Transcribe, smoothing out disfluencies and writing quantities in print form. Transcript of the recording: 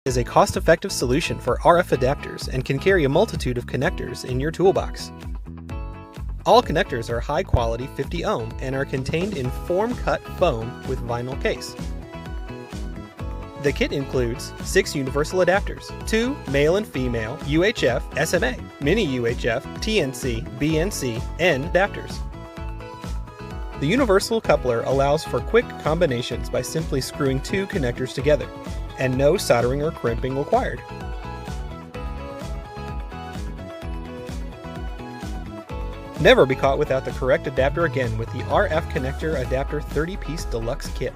Is a cost-effective solution for RF adapters and can carry a multitude of connectors in your toolbox. All connectors are high-quality 50 ohm and are contained in form-cut foam with vinyl case. The kit includes 6 universal adapters, 2 male and female UHF, SMA, mini UHF, TNC, BNC, N adapters. The universal coupler allows for quick combinations by simply screwing 2 connectors together, and no soldering or crimping required. Never be caught without the correct adapter again with the RF Connector Adapter 30-piece Deluxe Kit.